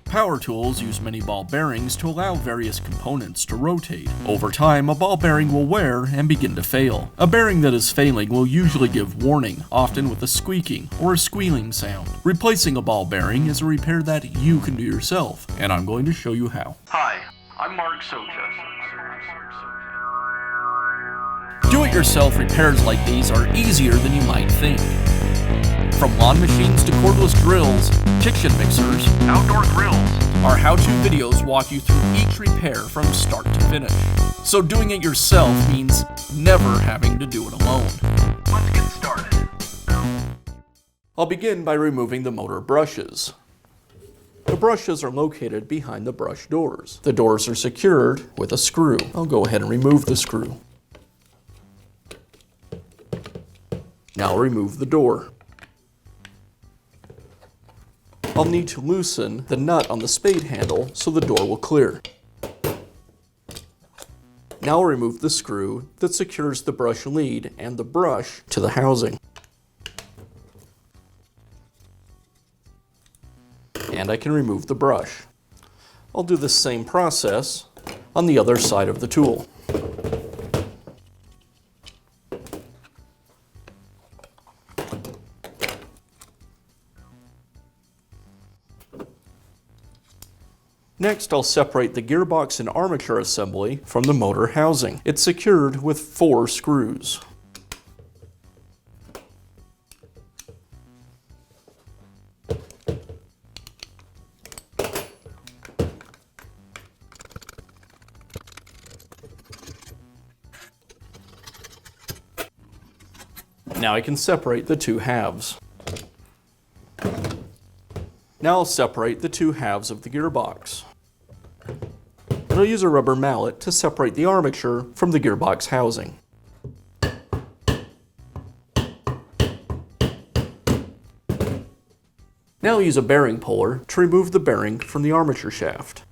Power tools use many ball bearings to allow various components to rotate. Over time, a ball bearing will wear and begin to fail. A bearing that is failing will usually give warning, often with a squeaking or a squealing sound. Replacing a ball bearing is a repair that you can do yourself, and I'm going to show you how. Hi, I'm Mark Socha. Do-it-yourself repairs like these are easier than you might think. From lawn machines to cordless drills, kitchen mixers, Outdoor grills. our how-to videos walk you through each repair from start to finish. So doing it yourself means never having to do it alone. Let's get started. I'll begin by removing the motor brushes. The brushes are located behind the brush doors. The doors are secured with a screw. I'll go ahead and remove the screw. Now I'll remove the door. I'll need to loosen the nut on the spade handle so the door will clear. Now I'll remove the screw that secures the brush lead and the brush to the housing. And I can remove the brush. I'll do the same process on the other side of the tool. Next, I'll separate the gearbox and armature assembly from the motor housing. It's secured with 4 screws. Now I can separate the 2 halves. Now I'll separate the 2 halves of the gearbox. And I'll use a rubber mallet to separate the armature from the gearbox housing. Now I'll use a bearing puller to remove the bearing from the armature shaft.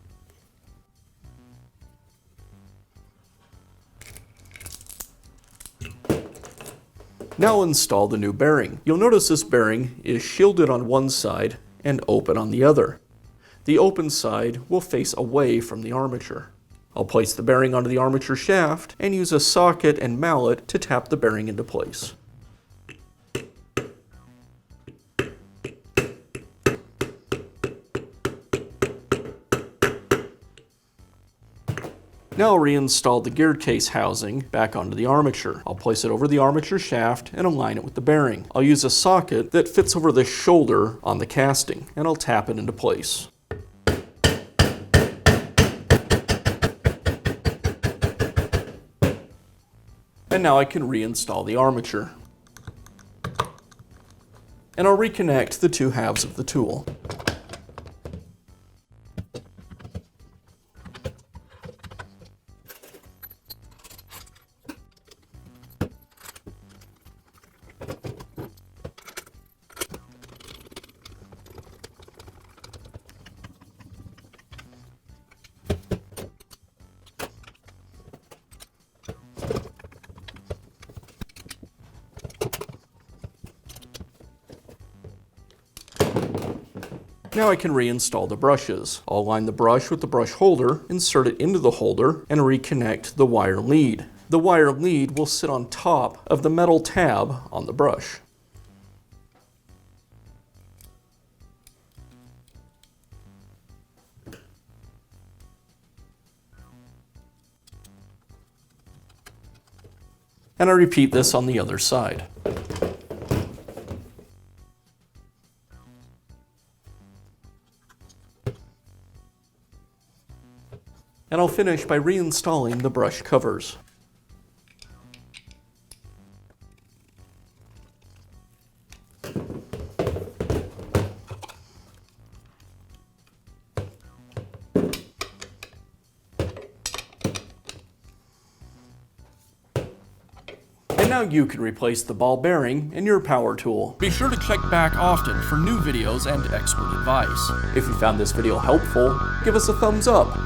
Now I'll install the new bearing. You'll notice this bearing is shielded on one side and open on the other. The open side will face away from the armature. I'll place the bearing onto the armature shaft and use a socket and mallet to tap the bearing into place. Now I'll reinstall the gear case housing back onto the armature. I'll place it over the armature shaft and align it with the bearing. I'll use a socket that fits over the shoulder on the casting, and I'll tap it into place. And now I can reinstall the armature. And I'll reconnect the 2 halves of the tool. Now I can reinstall the brushes. I'll align the brush with the brush holder, insert it into the holder, and reconnect the wire lead. The wire lead will sit on top of the metal tab on the brush. And I repeat this on the other side. And I'll finish by reinstalling the brush covers. And now you can replace the ball bearing in your power tool. Be sure to check back often for new videos and expert advice. If you found this video helpful, give us a thumbs up.